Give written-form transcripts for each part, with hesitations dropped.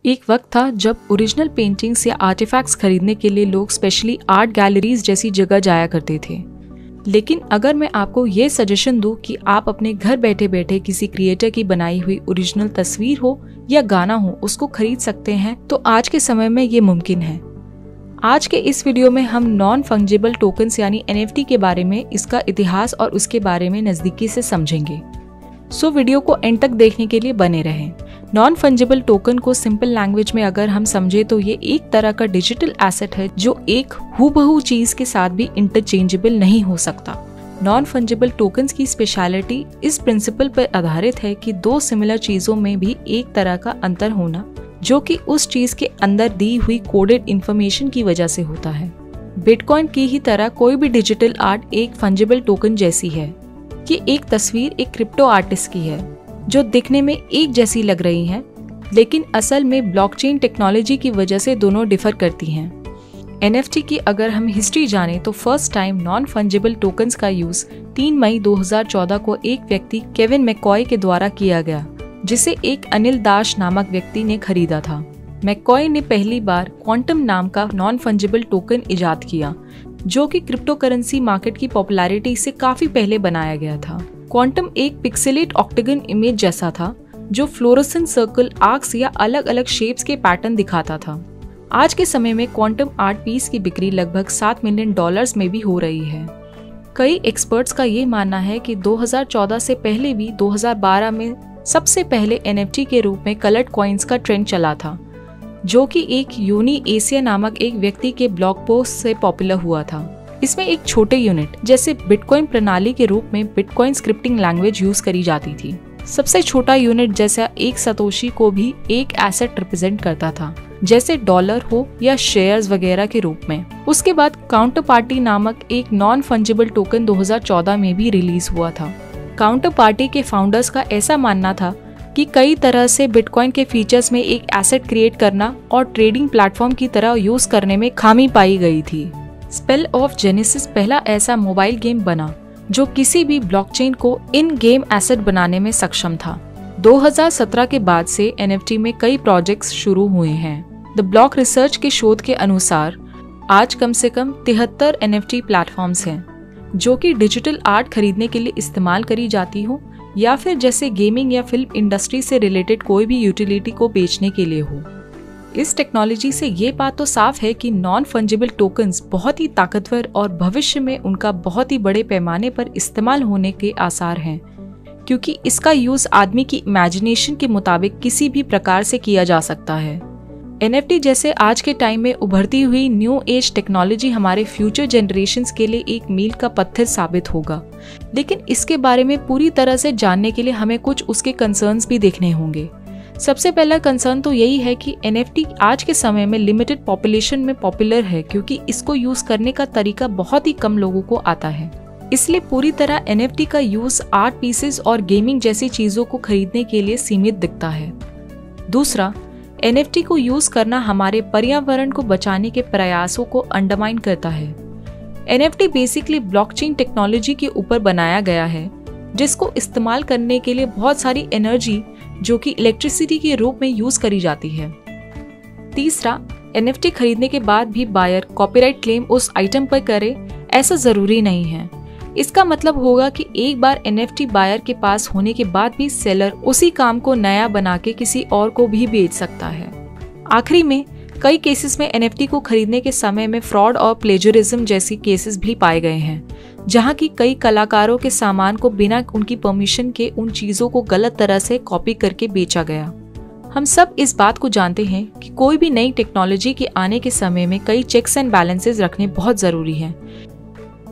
एक वक्त था जब ओरिजिनल पेंटिंग्स या आर्टिफैक्ट्स खरीदने के लिए लोग स्पेशली आर्ट गैलरीज जैसी जगह जाया करते थे। लेकिन अगर मैं आपको ये सजेशन दूं कि आप अपने घर बैठे बैठे किसी क्रिएटर की बनाई हुई ओरिजिनल तस्वीर हो या गाना हो उसको खरीद सकते हैं, तो आज के समय में ये मुमकिन है। आज के इस वीडियो में हम नॉन फंजिबल टोकन्स यानी NFT के बारे में, इसका इतिहास और उसके बारे में नजदीकी से समझेंगे। सो वीडियो को एंड तक देखने के लिए बने रहें। नॉन फंजिबल टोकन को सिंपल लैंग्वेज में अगर हम समझे तो ये एक तरह का डिजिटल एसेट है जो एक हूबहू चीज के साथ भी इंटरचेंजेबल नहीं हो सकता। नॉन फंजिबल टोकन्स की स्पेशलिटी इस प्रिंसिपल पर आधारित है कि दो सिमिलर चीजों में भी एक तरह का अंतर होना, जो कि उस चीज के अंदर दी हुई कोडेड इंफॉर्मेशन की वजह से होता है। बिटकॉइन की ही तरह कोई भी डिजिटल आर्ट एक फंजिबल टोकन जैसी है। ये एक तस्वीर एक क्रिप्टो आर्टिस्ट की है जो दिखने में एक जैसी लग रही है, लेकिन असल में ब्लॉकचेन टेक्नोलॉजी की वजह से दोनों डिफर करती हैं। NFT की अगर हम हिस्ट्री जाने तो first time non fungible tokens का यूज 3 मई 2014 को एक व्यक्ति केविन मैककॉय के द्वारा किया गया, जिसे एक अनिल दास नामक व्यक्ति ने खरीदा था। मैककॉय ने पहली बार क्वांटम नाम का नॉन फंजिबल टोकन इजाद किया, जो कि क्रिप्टो करेंसी मार्केट की पॉपुलैरिटी से काफी पहले बनाया गया था। क्वांटम एक पिक्सेलेट ऑक्टेगन इमेज जैसा था जो फ्लोरोसेंट सर्कल, आर्क्स या अलग अलग शेप्स के पैटर्न दिखाता था। आज के समय में क्वांटम आर्ट पीस की बिक्री लगभग $7 मिलियन में भी हो रही है। कई एक्सपर्ट्स का ये मानना है कि 2014 से पहले भी 2012 में सबसे पहले NFT के रूप में कलर्ड कॉइन्स का ट्रेंड चला था, जो कि एक यूनी एशिया नामक एक व्यक्ति के ब्लॉग पोस्ट से पॉपुलर हुआ था। इसमें एक छोटे यूनिट जैसे बिटकॉइन प्रणाली के रूप में बिटकॉइन स्क्रिप्टिंग लैंग्वेज यूज करी जाती थी। सबसे छोटा यूनिट जैसा एक सतोशी को भी एक एसेट रिप्रेजेंट करता था, जैसे डॉलर हो या शेयर्स वगैरह के रूप में। उसके बाद काउंटर पार्टी नामक एक नॉन फंजिबल टोकन 2014 में भी रिलीज हुआ था। काउंटर पार्टी के फाउंडर्स का ऐसा मानना था कि कई तरह से बिटकॉइन के फीचर्स में एक एसेट क्रिएट करना और ट्रेडिंग प्लेटफॉर्म की तरह यूज करने में खामी पाई गई थी। स्पेल ऑफ जेनेसिस पहला ऐसा मोबाइल गेम बना जो किसी भी ब्लॉकचेन को इन गेम एसेट बनाने में सक्षम था। 2017 के बाद से NFT में कई प्रोजेक्ट्स शुरू हुए हैं। द ब्लॉक रिसर्च के शोध के अनुसार आज कम से कम 73 NFT प्लेटफॉर्म्स हैं, जो कि डिजिटल आर्ट खरीदने के लिए इस्तेमाल करी जाती हो या फिर जैसे गेमिंग या फिल्म इंडस्ट्री से रिलेटेड कोई भी यूटिलिटी को बेचने के लिए हो। इस टेक्नोलॉजी से ये बात तो साफ है कि नॉन फंजिबल टोकन्स बहुत ही ताकतवर और भविष्य में उनका बहुत ही बड़े पैमाने पर इस्तेमाल होने के आसार हैं, क्योंकि इसका यूज आदमी की इमेजिनेशन के मुताबिक किसी भी प्रकार से किया जा सकता है। NFT जैसे आज के टाइम में उभरती हुई न्यू एज टेक्नोलॉजी हमारे फ्यूचर जनरेशन्स के लिए एक मील का पत्थर साबित होगा, लेकिन इसके बारे में पूरी तरह से जानने के लिए हमें कुछ उसके कंसर्न्स भी देखने होंगे। सबसे पहला कंसर्न तो यही है कि NFT आज के समय में लिमिटेड पॉपुलेशन में पॉपुलर है, क्योंकि इसको यूज करने का तरीका बहुत ही कम लोगों को आता है। इसलिए पूरी तरह NFT का यूज आर्ट पीसेस और गेमिंग जैसी चीजों को खरीदने के लिए सीमित दिखता है। दूसरा, NFT को यूज करना हमारे पर्यावरण को बचाने के प्रयासों को अंडरमाइन करता है। NFT बेसिकली ब्लॉकचेन टेक्नोलॉजी के ऊपर बनाया गया है, जिसको इस्तेमाल करने के लिए बहुत सारी एनर्जी जो कि इलेक्ट्रिसिटी के रूप में यूज करी जाती है। तीसरा, NFT खरीदने के बाद भी बायर कॉपीराइट क्लेम उस आइटम पर करे, ऐसा जरूरी नहीं है। इसका मतलब होगा कि एक बार NFT बायर के पास होने के बाद भी सेलर उसी काम को नया बना के किसी और को भी बेच सकता है। आखिरी में, कई केसेस में NFT को खरीदने के समय में फ्रॉड और प्लेजरिज्म जैसी केसेस भी पाए गए हैं, जहां की कई कलाकारों के सामान को बिना उनकी परमिशन के उन चीजों को गलत तरह से कॉपी करके बेचा गया। हम सब इस बात को जानते हैं कि कोई भी नई टेक्नोलॉजी के आने के समय में कई चेक्स एंड बैलेंसेस रखने बहुत जरूरी हैं।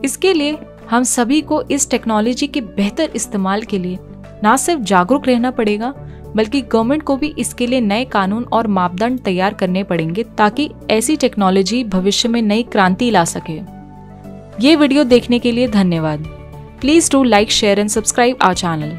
इसके लिए हम सभी को इस टेक्नोलॉजी के बेहतर इस्तेमाल के लिए न सिर्फ जागरूक रहना पड़ेगा, बल्कि गवर्नमेंट को भी इसके लिए नए कानून और मापदंड तैयार करने पड़ेंगे, ताकि ऐसी टेक्नोलॉजी भविष्य में नई क्रांति ला सके। ये वीडियो देखने के लिए धन्यवाद। Please do like, share and subscribe our channel.